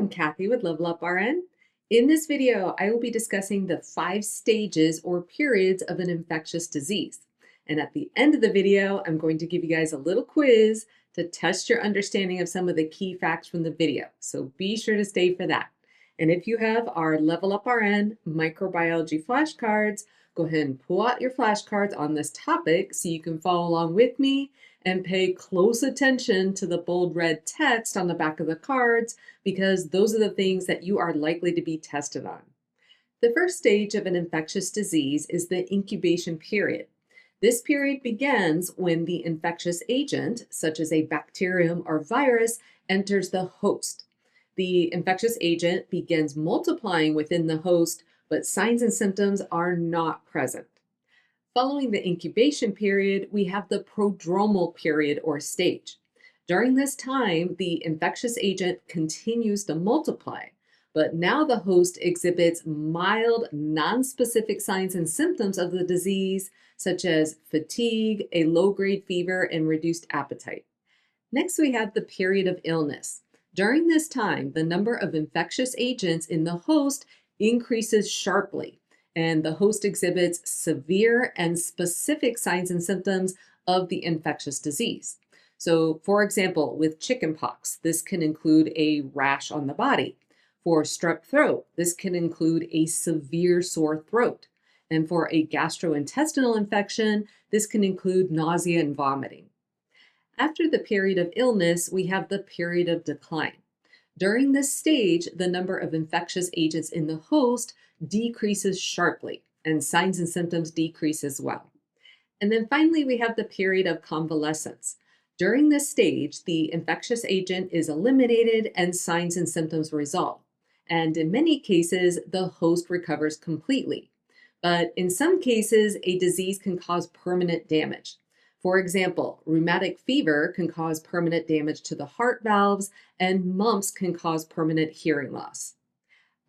I'm Cathy with Level Up RN. In this video, I will be discussing the 5 stages or periods of an infectious disease. And at the end of the video, I'm going to give you guys a little quiz to test your understanding of some of the key facts from the video. So be sure to stay for that. And if you have our Level Up RN microbiology flashcards, go ahead and pull out your flashcards on this topic so you can follow along with me and pay close attention to the bold red text on the back of the cards, because those are the things that you are likely to be tested on. The first stage of an infectious disease is the incubation period. This period begins when the infectious agent, such as a bacterium or virus, enters the host. The infectious agent begins multiplying within the host, but signs and symptoms are not present. Following the incubation period, we have the prodromal period or stage. During this time, the infectious agent continues to multiply, but now the host exhibits mild, nonspecific signs and symptoms of the disease, such as fatigue, a low-grade fever, and reduced appetite. Next, we have the period of illness. During this time, the number of infectious agents in the host increases sharply, and the host exhibits severe and specific signs and symptoms of the infectious disease. So, for example, with chickenpox, this can include a rash on the body. For strep throat, this can include a severe sore throat. And for a gastrointestinal infection, this can include nausea and vomiting. After the period of illness, we have the period of decline. During this stage, the number of infectious agents in the host decreases sharply, and signs and symptoms decrease as well. And then finally, we have the period of convalescence. During this stage, the infectious agent is eliminated and signs and symptoms resolve. And in many cases, the host recovers completely. But in some cases, a disease can cause permanent damage. For example, rheumatic fever can cause permanent damage to the heart valves, and mumps can cause permanent hearing loss.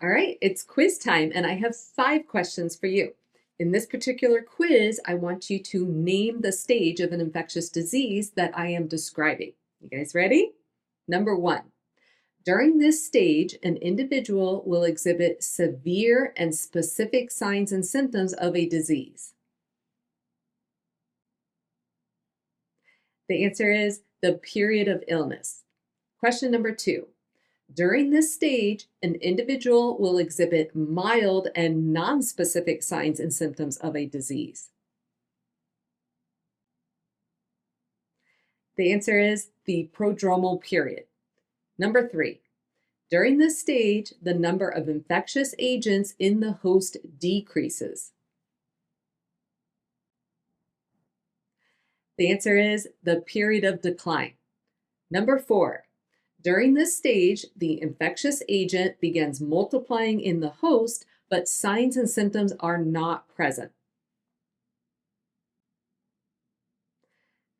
All right, it's quiz time, and I have 5 questions for you. In this particular quiz, I want you to name the stage of an infectious disease that I am describing. You guys ready? Number 1. During this stage, an individual will exhibit severe and specific signs and symptoms of a disease. The answer is the period of illness. Question number 2. During this stage, an individual will exhibit mild and nonspecific signs and symptoms of a disease. The answer is the prodromal period. Number 3. During this stage, the number of infectious agents in the host decreases. The answer is the period of decline. Number 4. During this stage, the infectious agent begins multiplying in the host, but signs and symptoms are not present.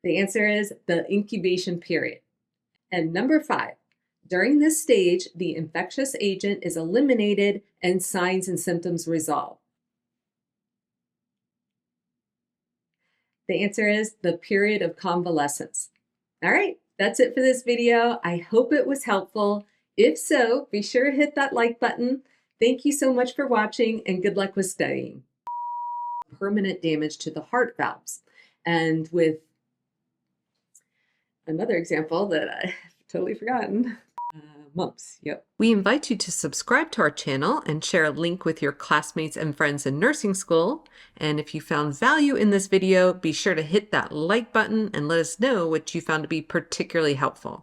The answer is the incubation period. And number 5. During this stage, the infectious agent is eliminated and signs and symptoms resolve. The answer is the period of convalescence. All right, that's it for this video. I hope it was helpful. If so, be sure to hit that like button. Thank you so much for watching, and good luck with studying. Permanent damage to the heart valves. And with another example that I've totally forgotten, mumps, yep. We invite you to subscribe to our channel and share a link with your classmates and friends in nursing school. And if you found value in this video, be sure to hit that like button and let us know what you found to be particularly helpful.